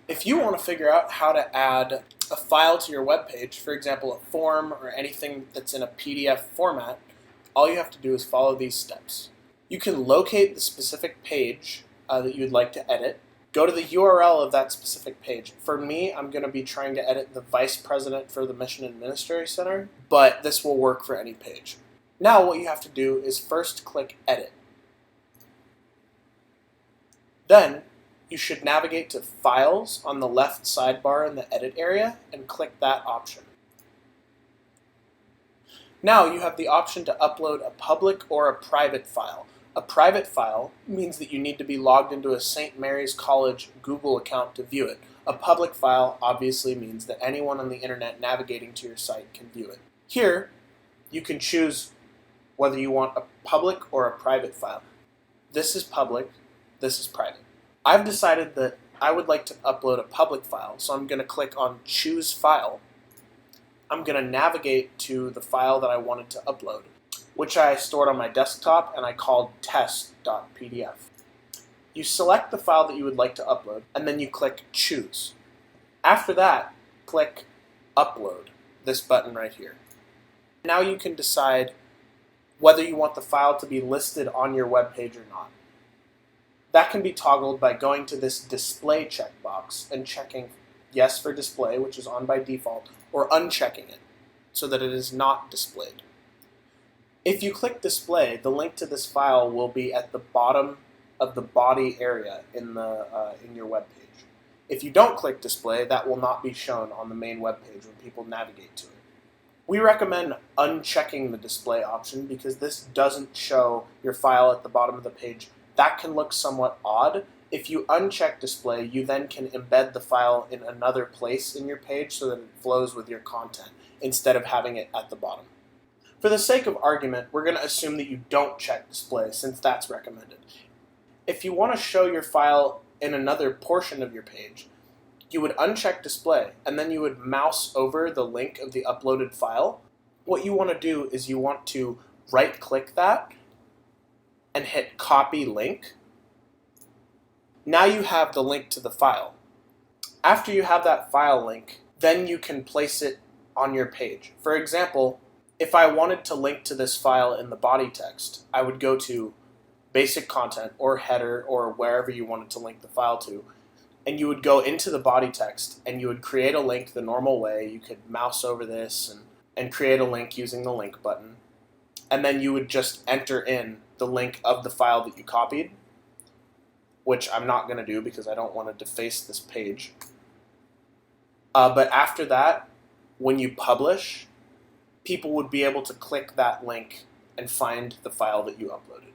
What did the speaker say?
If you want to figure out how to add a file to your web page, for example, a form or anything that's in a PDF format, all you have to do is follow these steps. You can locate the specific page that you would like to edit. Go to the URL of that specific page. For me, I'm going to be trying to edit the Vice President for the Mission Administrator Center, but this will work for any page. Now what you have to do is first click Edit. Then you should navigate to Files on the left sidebar in the Edit area and click that option. Now you have the option to upload a public or a private file. A private file means that you need to be logged into a St. Mary's College Google account to view it. A public file obviously means that anyone on the internet navigating to your site can view it. Here, you can choose whether you want a public or a private file. This is public, this is private. I've decided that I would like to upload a public file, so I'm going to click on Choose File. I'm going to navigate to the file that I wanted to upload, which I stored on my desktop and I called test.pdf. You select the file that you would like to upload, and then you click Choose. After that, click Upload, this button right here. Now you can decide whether you want the file to be listed on your web page or not. That can be toggled by going to this Display checkbox and checking Yes for display, which is on by default, or unchecking it so that it is not displayed. If you click Display, the link to this file will be at the bottom of the body area in your web page. If you don't click Display, that will not be shown on the main web page when people navigate to it. We recommend unchecking the display option because this doesn't show your file at the bottom of the page. That can look somewhat odd. If you uncheck display, you then can embed the file in another place in your page so that it flows with your content instead of having it at the bottom. For the sake of argument, we're going to assume that you don't check display since that's recommended. If you want to show your file in another portion of your page, you would uncheck display and then you would mouse over the link of the uploaded file. What you want to do is you want to right-click that and hit Copy Link. Now you have the link to the file. After you have that file link, then you can place it on your page. For example, if I wanted to link to this file in the body text, I would go to Basic Content or Header or wherever you wanted to link the file to, and you would go into the body text and you would create a link the normal way. You could mouse over this and create a link using the link button, and then you would just enter in the link of the file that you copied, which I'm not going to do because I don't want to deface this page. But after that, when you publish, people would be able to click that link and find the file that you uploaded.